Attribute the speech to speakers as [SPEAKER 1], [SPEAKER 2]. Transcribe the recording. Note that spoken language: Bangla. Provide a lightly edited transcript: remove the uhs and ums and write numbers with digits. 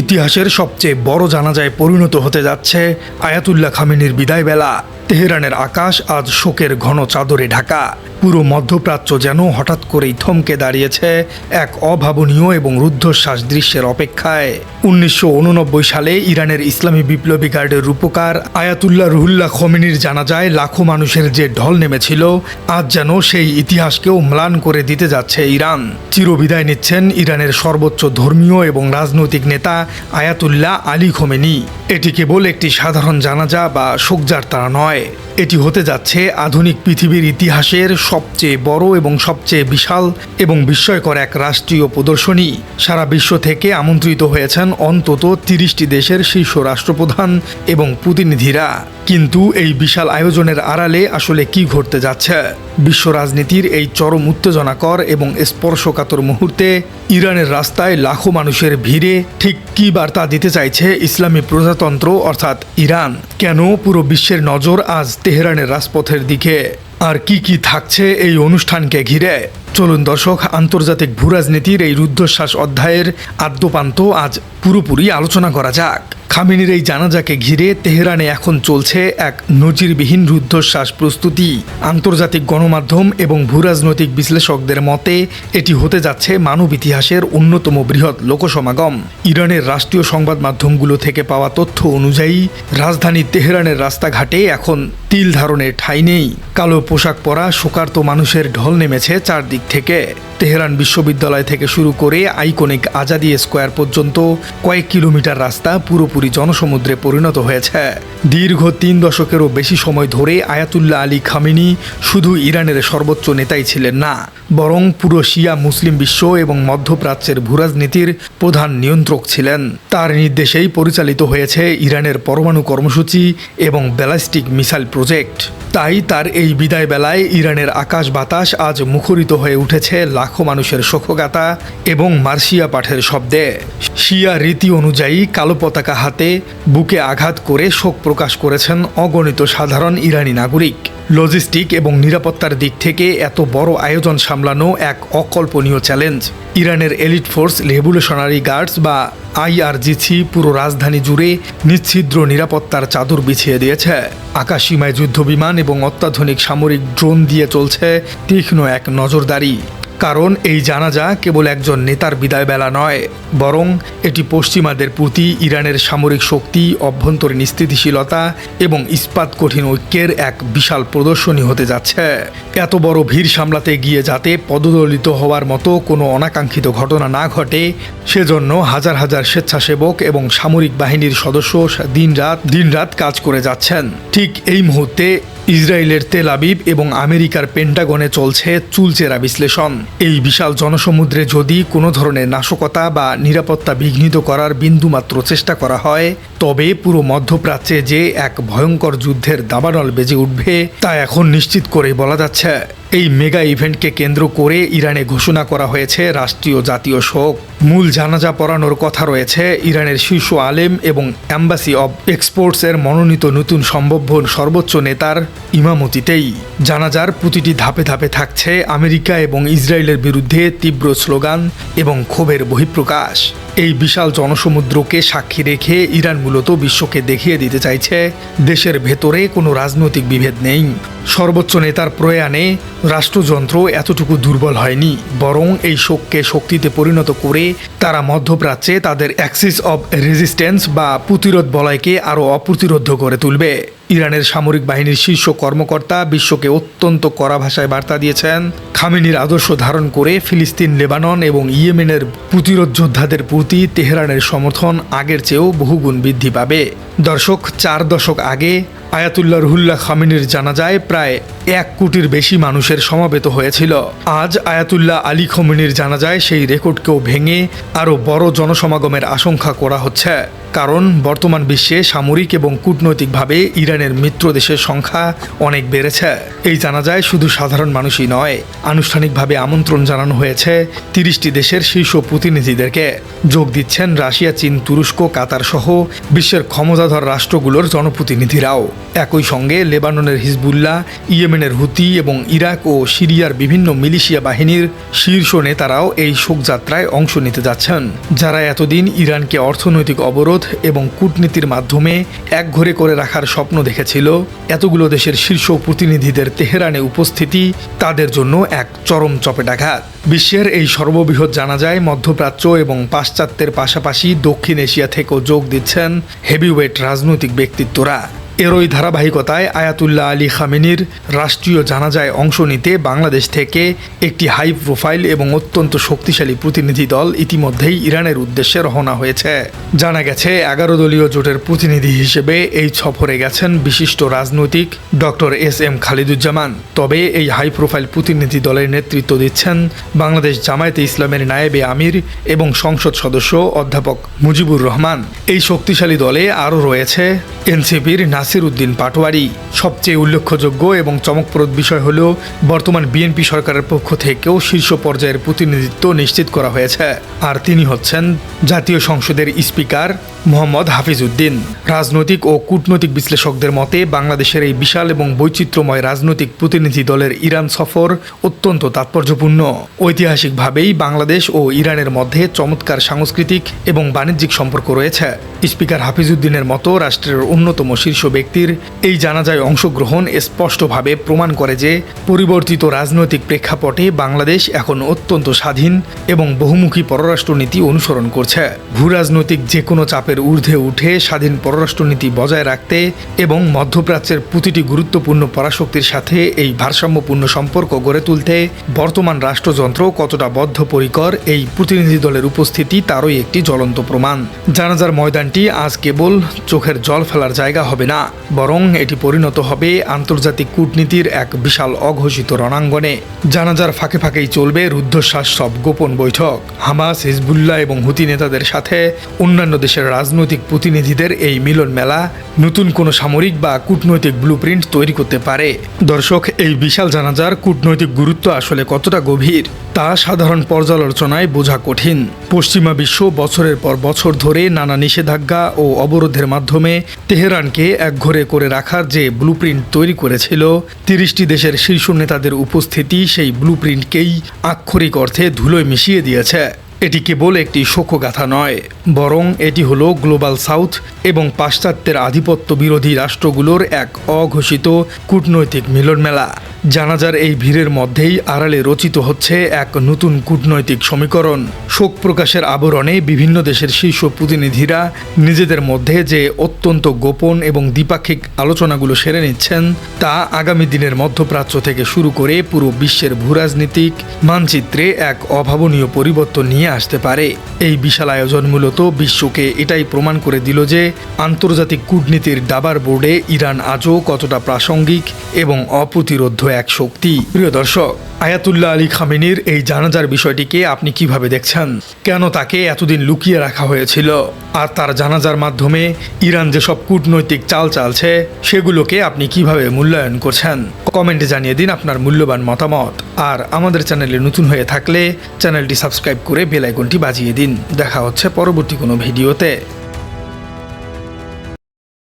[SPEAKER 1] ইতিহাসের সবচেয়ে বড় জানাজায় পরিণত হতে যাচ্ছে আয়াতুল্লাহ খামেনির বিদায়বেলা। তেহরানের আকাশ আজ শোকের ঘন চাদরে ঢাকা। পুরো মধ্যপ্রাচ্য যেন হঠাৎ করেই থমকে দাঁড়িয়েছে এক অভাবনীয় এবং রুদ্ধশ্বাস দৃশ্যের অপেক্ষায়। 1989 সালে ইরানের ইসলামী বিপ্লবী গার্ডের রূপকার আয়াতুল্লাহ রুহুল্লাহ খমেনির জানাজায় লাখো মানুষের যে ঢল নেমেছিল, আজ যেন সেই ইতিহাসকেও ম্লান করে দিতে যাচ্ছে ইরান। চিরবিদায় নিচ্ছেন ইরানের সর্বোচ্চ ধর্মীয় এবং রাজনৈতিক নেতা আয়াতুল্লাহ আলী খমেনি। এটি কেবল একটি সাধারণ জানাজা বা শোকযাত্রা নয়, এটি হতে যাচ্ছে আধুনিক পৃথিবীর ইতিহাসের সবচেয়ে বড় এবং সবচেয়ে বিশাল এবং বিস্ময়কর এক রাষ্ট্রীয় প্রদর্শনী। সারা বিশ্ব থেকে আমন্ত্রিত হয়েছেন অন্তত 30টি দেশের শীর্ষ রাষ্ট্রপ্রধান এবং প্রতিনিধিরা। কিন্তু এই বিশাল আয়োজনের আড়ালে আসলে কি ঘটতে যাচ্ছে? বিশ্ব রাজনীতির এই চরম উত্তেজনাকর এবং স্পর্শকাতর মুহূর্তে ইরানের রাস্তায় লাখো মানুষের ভিড়ে ঠিক কী বার্তা দিতে চাইছে ইসলামী প্রজাতন্ত্র অর্থাৎ ইরান? কেন পুরো বিশ্বের নজর আজ তেহরানের রাজপথের দিকে? আর কি থাকছে এই অনুষ্ঠানকে ঘিরে? চলুন দর্শক, আন্তর্জাতিক ভূরাজনীতির এই রুদ্ধশ্বাস অধ্যায়ের আদ্যপান্ত আজ পুরোপুরি আলোচনা করা যাক। খামেনির এই জানাজাকে ঘিরে তেহরানে এখন চলছে এক নজিরবিহীন রুদ্ধশ্বাস প্রস্তুতি। আন্তর্জাতিক গণমাধ্যম এবং ভূরাজনৈতিক বিশ্লেষকদের মতে এটি হতে যাচ্ছে মানব ইতিহাসের অন্যতম বৃহৎ লোকসমাগম। ইরানের রাষ্ট্রীয় সংবাদ মাধ্যমগুলো থেকে পাওয়া তথ্য অনুযায়ী রাজধানী তেহরানের রাস্তাঘাটে এখন তিল ধারণের ঠাঁই নেই। কালো পোশাক পরা শোকার্ত মানুষের ঢল নেমেছে চারদিক থেকে। তেহরান বিশ্ববিদ্যালয় থেকে শুরু করে আইকনিক আজাদি স্কোয়ার পর্যন্ত কয়েক কিলোমিটার রাস্তা পুরোপুরি জনসমুদ্রে পরিণত হয়েছে। দীর্ঘ 3 দশকেরও বেশি সময় ধরে আয়াতুল্লাহ আলী খামেনি শুধু ইরানের সর্বোচ্চ নেতাই ছিলেন না, বরং পুরো শিয়া মুসলিম বিশ্ব এবং মধ্যপ্রাচ্যের ভূরাজনীতির প্রধান নিয়ন্ত্রক ছিলেন। তার নির্দেশেই পরিচালিত হয়েছে ইরানের পরমাণু কর্মসূচি এবং ব্যালিস্টিক মিসাইল প্রজেক্ট। তাই তার এই বিদায় বেলায় ইরানের আকাশ বাতাস আজ মুখরিত হয়ে উঠেছে লাখো মানুষের শোকগাথা এবং মার্শিয়া পাঠের শব্দে। শিয়া রীতি অনুযায়ী কালো পতাকা হাতে বুকে আঘাত করে শোক প্রকাশ করেছেন অগণিত সাধারণ ইরানি নাগরিক। লজিস্টিক এবং নিরাপত্তার দিক থেকে এত বড় আয়োজন সামলানো এক অকল্পনীয় চ্যালেঞ্জ। ইরানের এলিট ফোর্স রেভলিউশনারি গার্ডস বা IRGC পুরো রাজধানী জুড়ে নিচ্ছিদ্র নিরাপত্তার চাদর বিছিয়ে দিয়েছে। আকাশসীমায় যুদ্ধবিমান এবং অত্যাধুনিক সামরিক ড্রোন দিয়ে চলছে তীক্ষ্ণ এক নজরদারি। কারণ এই জানাজা কেবল একজন নেতার বিদায়বেলা নয়, বরং এটি পশ্চিমাদের প্রতি ইরানের সামরিক শক্তি, অভ্যন্তরীণ স্থিতিশীলতা এবং ইস্পাত কঠিন ঐক্যের এক বিশাল প্রদর্শনী হতে যাচ্ছে। এত বড় ভিড় সামলাতে গিয়ে যাতে পদদলিত হওয়ার মতো কোনো অনাকাঙ্ক্ষিত ঘটনা না ঘটে, সেজন্য হাজার হাজার স্বেচ্ছাসেবক এবং সামরিক বাহিনীর সদস্য দিনরাত কাজ করে যাচ্ছেন। ঠিক এই মুহূর্তে ইসরায়েলের তেল আবিব এবং আমেরিকার পেন্টাগনে চলছে চুলচেরা বিশ্লেষণ। এই বিশাল জনসমুদ্রে যদি কোনো ধরনের নাশকতা বা নিরাপত্তা বিঘ্নিত করার বিন্দুমাত্র চেষ্টা করা হয়, তবে পুরো মধ্যপ্রাচ্যে যে এক ভয়ঙ্কর যুদ্ধের দাবানল বেজে উঠবে তা এখন নিশ্চিত করেই বলা যাচ্ছে। এই মেগা ইভেন্টকে কেন্দ্র করে ইরানে ঘোষণা করা হয়েছে রাষ্ট্রীয় জাতীয় শোক। মূল জানাজা পড়ানোর কথা রয়েছে ইরানের শীর্ষ আলেম এবং অ্যাম্বাসি অব এক্সপোর্টসের মনোনীত নতুন সম্ভাব্য সর্বোচ্চ নেতার ইমামতিতেই। জানাজার প্রতিটি ধাপে ধাপে থাকছে আমেরিকা এবং ইসরায়েলের বিরুদ্ধে তীব্র স্লোগান এবং ক্ষোভের বহিঃপ্রকাশ। এই বিশাল জনসমুদ্রকে সাক্ষী রেখে ইরান মূলত বিশ্বকে দেখিয়ে দিতে চাইছে দেশের ভেতরে কোনো রাজনৈতিক বিভেদ নেই। সর্বোচ্চ নেতার প্রয়াণে রাষ্ট্রযন্ত্র এতটুকু দুর্বল হয়নি, বরং এই শোককে শক্তিতে পরিণত করে তারা মধ্যপ্রাচ্যে তাদের অ্যাক্সিস অব রেজিস্ট্যান্স বা প্রতিরোধ বলয়কে আরও অপ্রতিরোধ্য করে তুলবে। ইরানের সামরিক বাহিনীর শীর্ষ কর্মকর্তা বিশ্বকে অত্যন্ত কড়া ভাষায় বার্তা দিয়েছেন, খামেনির আদর্শ ধারণ করে ফিলিস্তিন, লেবানন এবং ইয়েমেনের প্রতিরোধ যোদ্ধাদের প্রতি তেহরানের সমর্থন আগের চেয়েও বহুগুণ বৃদ্ধি পাবে। দর্শক, 4 দশক আগে আয়াতুল্লাহ রুহুল্লাহ খামেনির জানাজায় প্রায় 1 কোটির বেশি মানুষের সমাবেত হয়েছিল। আজ আয়াতুল্লাহ আলী খমেনির জানাজায় সেই রেকর্ডকেও ভেঙে আরও বড় জনসমাগমের আশঙ্কা করা হচ্ছে। কারণ বর্তমান বিশ্বে সামরিক এবং কূটনৈতিকভাবে ইরানের মিত্র দেশের সংখ্যা অনেক বেড়েছে। এই জানাজায় শুধু সাধারণ মানুষই নয়, আনুষ্ঠানিকভাবে আমন্ত্রণ জানানো হয়েছে 30টি দেশের শীর্ষ প্রতিনিধিদেরকে। যোগ দিচ্ছেন রাশিয়া, চীন, তুরস্ক, কাতার সহ বিশ্বের ক্ষমতাধর রাষ্ট্রগুলোর জনপ্রতিনিধিরাও। একই সঙ্গে লেবাননের হিজবুল্লাহ, ইয়েমেনের হুতি এবং ইরাক ও সিরিয়ার বিভিন্ন মিলিশিয়া বাহিনীর শীর্ষ নেতারাও এই শোকযাত্রায় অংশ নিতে যাচ্ছেন, যারা এতদিন ইরানকে অর্থনৈতিক অবরোধ এবং কূটনীতির মাধ্যমে একঘরে করে রাখার স্বপ্ন দেখেছিল। এতগুলো দেশের শীর্ষ প্রতিনিধিদের তেহরানে উপস্থিতি তাদের জন্য এক চরম চপেটাঘাত। বিশ্বের এই সর্ববৃহৎ জানাজায় মধ্যপ্রাচ্য এবং পাশ্চাত্যের পাশাপাশি দক্ষিণ এশিয়া থেকেও যোগ দিচ্ছেন হেভিওয়েট রাজনৈতিক ব্যক্তিত্বরা। এরই ধারাবাহিকতায় আয়াতুল্লাহ আলী খামেনির রাষ্ট্রীয় জানাজায় অংশ নিতে বাংলাদেশ থেকে একটি হাই প্রোফাইল এবং অত্যন্ত শক্তিশালী প্রতিনিধি দল ইতিমধ্যেই ইরানের উদ্দেশ্যে রওনা হয়েছে। জানা গেছে 11 দলীয় জোটের প্রতিনিধি হিসেবে এই সফরে গেছেন বিশিষ্ট রাজনৈতিক ডক্টর এস.এম. খালিদুজ্জামান। তবে এই হাই প্রোফাইল প্রতিনিধি দলের নেতৃত্ব দিচ্ছেন বাংলাদেশ জামায়াতে ইসলামের নায়েবে আমির এবং সংসদ সদস্য অধ্যাপক মুজিবুর রহমান। এই শক্তিশালী দলে আরও রয়েছে এনসিপির নাসির উদ্দিন পাটোয়ারি। সবচেয়ে উল্লেখযোগ্য এবং চমকপ্রদ বিষয় হল বর্তমান বিএনপি সরকারের পক্ষ থেকেও শীর্ষ পর্যায়ের প্রতিনিধিত্ব নিশ্চিত করা হয়েছে, আর তিনি হচ্ছেন জাতীয় সংসদের স্পিকার মোহাম্মদ হাফিজ উদ্দিন। রাজনৈতিক ও কূটনৈতিক বিশ্লেষকদের মতে বাংলাদেশের এই বিশাল এবং বৈচিত্র্যময় রাজনৈতিক প্রতিনিধি দলের ইরান সফর অত্যন্ত তাৎপর্যপূর্ণ। ঐতিহাসিকভাবেই বাংলাদেশ ও ইরানের মধ্যে চমৎকার সাংস্কৃতিক এবং বাণিজ্যিক সম্পর্ক রয়েছে। স্পিকার হাফিজ উদ্দিনের মতো রাষ্ট্রের অন্যতম শীর্ষ ব্যক্তির এই জানাজায় অংশগ্রহণ স্পষ্টভাবে প্রমাণ করে যে পরিবর্তিত রাজনৈতিক প্রেক্ষাপটে বাংলাদেশ এখন অত্যন্ত স্বাধীন এবং বহুমুখী পররাষ্ট্রনীতি অনুসরণ করছে। ভূরাজনৈতিক যে কোনো চাপের ঊর্ধ্বে উঠে স্বাধীন পররাষ্ট্রনীতি বজায় রাখতে এবং মধ্যপ্রাচ্যের প্রতিটি গুরুত্বপূর্ণ পরাশক্তির সাথে এই ভারসাম্যপূর্ণ সম্পর্ক গড়ে তুলতে বর্তমান রাষ্ট্রযন্ত্র কতটা বদ্ধপরিকর এই প্রতিনিধি দলের উপস্থিতি তারই একটি জ্বলন্ত প্রমাণ। জানাজার ময়দানটি আজ কেবল চোখের জল ফেলার জায়গা হবে না, বরং এটি পরিণত হবে আন্তর্জাতিক কূটনীতির এক বিশাল অঘোষিত রণাঙ্গনে। জানাজার ফাঁকে ফাঁকেই চলবে রুদ্ধশ্বাস সব গোপন বৈঠক। হামাস, হিজবুল্লাহ এবং হুতি নেতাদের সাথে অন্যান্য দেশের রাজনৈতিক প্রতিনিধিদের এই মিলন মেলা নতুন কোনো সামরিক বা কূটনৈতিক ব্লুপ্রিন্ট তৈরি করতে পারে। দর্শক, এই বিশাল জানাজার কূটনৈতিক গুরুত্ব আসলে কতটা গভীর তা সাধারণ পর্যালোচনায় বোঝা কঠিন। পশ্চিমা বিশ্ব বছরের পর বছর ধরে নানা নিষেধাজ্ঞা ও অবরোধের মাধ্যমে তেহরানকে একঘরে করে রাখার যে ব্লুপ্রিন্ট তৈরি করেছিল, 30টি দেশের শীর্ষ নেতাদের উপস্থিতি সেই ব্লুপ্রিন্টকেই আক্ষরিক অর্থে ধুলোয় মিশিয়ে দিয়েছে। এটি কেবল একটি শোকগাথা নয়, বরং এটি হলো গ্লোবাল সাউথ এবং পাশ্চাত্যের আধিপত্য বিরোধী রাষ্ট্রগুলোর এক অঘোষিত কূটনৈতিক মিলনমেলা। জানাজার এই ভিড়ের মধ্যেই আড়ালে রচিত হচ্ছে এক নতুন কূটনৈতিক সমীকরণ। শোক প্রকাশের আবরণে বিভিন্ন দেশের শীর্ষ প্রতিনিধিরা নিজেদের মধ্যে যে অত্যন্ত গোপন এবং দ্বিপাক্ষিক আলোচনাগুলো সেরে নিচ্ছেন, তা আগামী দিনের মধ্যপ্রাচ্য থেকে শুরু করে পুরো বিশ্বের ভূরাজনীতিক মানচিত্রে এক অভাবনীয় পরিবর্তন নিয়ে আসতে পারে। এই বিশাল আয়োজন মূলত বিশ্বকে এটাই প্রমাণ করে দিল যে আন্তর্জাতিক কূটনীতির দাবার বোর্ডে ইরান আজও কতটা প্রাসঙ্গিক এবং অপ্রতিরোধ্য এক শক্তি। প্রিয় দর্শক, আয়াতুল্লাহ আলী খামেনির এই জানাজার বিষয়টিকে আপনি কিভাবে দেখছেন? কেন তাকে এতদিন লুকিয়ে রাখা হয়েছিল? আর তার জানাজার মাধ্যমে ইরান যেসব কূটনৈতিক চাল চালছে সেগুলোকে আপনি কিভাবে মূল্যায়ন করছেন? কমেন্টে জানিয়ে দিন আপনার মূল্যবান মতামত। আর আমাদের চ্যানেলে নতুন হয়ে থাকলে চ্যানেলটি সাবস্ক্রাইব করে বেল আইকনটি বাজিয়ে দিন। দেখা হচ্ছে পরবর্তী কোনো ভিডিওতে।